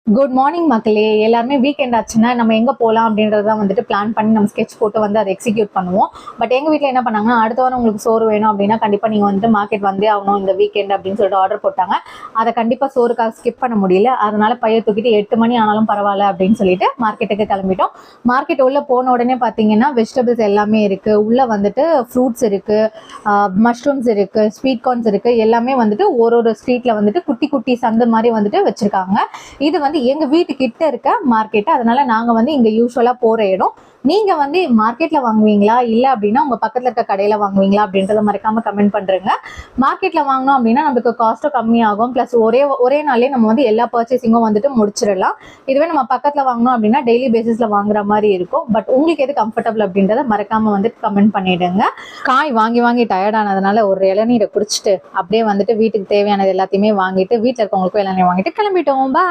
Good morning மக்களே. எல்லாருமே weekend ஆச்சுன்னா நம்ம எங்கே போகலாம் அப்படின்றத வந்துட்டு பிளான் பண்ணி நம்ம ஸ்கெட்ச் போட்டு வந்து அதை எக்ஸிக்யூட் பண்ணுவோம். பட் எங்கள் வீட்டில் என்ன பண்ணாங்கன்னா, அடுத்த வாரம் உங்களுக்கு சோறு வேணும் அப்படின்னா கண்டிப்பாக நீங்கள் வந்துட்டு மார்க்கெட் வந்தே ஆகணும் இந்த வீக்கெண்ட் அப்படின்னு சொல்லிட்டு ஆர்டர் போட்டாங்க. அதை கண்டிப்பாக சோறுக்காக ஸ்கிப் பண்ண முடியல. அதனால பைய தூக்கிட்டு 8 மணி ஆனாலும் பரவாயில்ல அப்படின்னு சொல்லிட்டு மார்க்கெட்டுக்கு கிளம்பிட்டோம். மார்க்கெட் உள்ளே போன உடனே பார்த்தீங்கன்னா வெஜிடபிள்ஸ் எல்லாமே இருக்குது. உள்ளே வந்துட்டு ஃப்ரூட்ஸ் இருக்குது, மஷ்ரூம்ஸ் இருக்குது, ஸ்வீட் கார்ன்ஸ் இருக்குது. எல்லாமே வந்துட்டு ஒரு ஸ்ட்ரீட்டில் வந்துட்டு குட்டி குட்டி சந்து மாதிரி வந்துட்டு வச்சுருக்காங்க. இது வந்து எங்க வீட்டு கிட்ட இருக்க மார்க்கெட். அதனால நாங்க வந்து இங்க யூஸ்வலா போற இடம். நீங்க வந்து மார்க்கெட்ல வாங்குவீங்களா இல்ல அப்படின்னா உங்க பக்கத்துல இருக்க கடையில வாங்குவீங்களா அப்படின்றத மறக்காம கமெண்ட் பண்றேங்க. மார்க்கெட்ல வாங்கினோம் அப்படின்னா நமக்கு காஸ்ட்டும் கம்மியாகும். பிளஸ் ஒரே நாளே நம்ம வந்து எல்லா பர்ச்சேசிங்கும் வந்துட்டு முடிச்சிடலாம். இதுவே நம்ம பக்கத்துல வாங்கினோம் அப்படின்னா டெய்லி பேசிஸ்ல வாங்குற மாதிரி இருக்கும். பட் உங்களுக்கு எது கம்ஃபர்டபுள் அப்படின்றத மறக்காம வந்துட்டு கமெண்ட் பண்ணிடுங்க. காய் வாங்கி வாங்கி டயர்ட் ஆனதுனால ஒரு இளநீரை குடிச்சிட்டு அப்படியே வந்துட்டு வீட்டுக்கு தேவையானது எல்லாத்தையுமே வாங்கிட்டு வீட்டுல இருக்கவங்களுக்கும் இளநீர் வாங்கிட்டு கிளம்பிட்டோம். பாய்.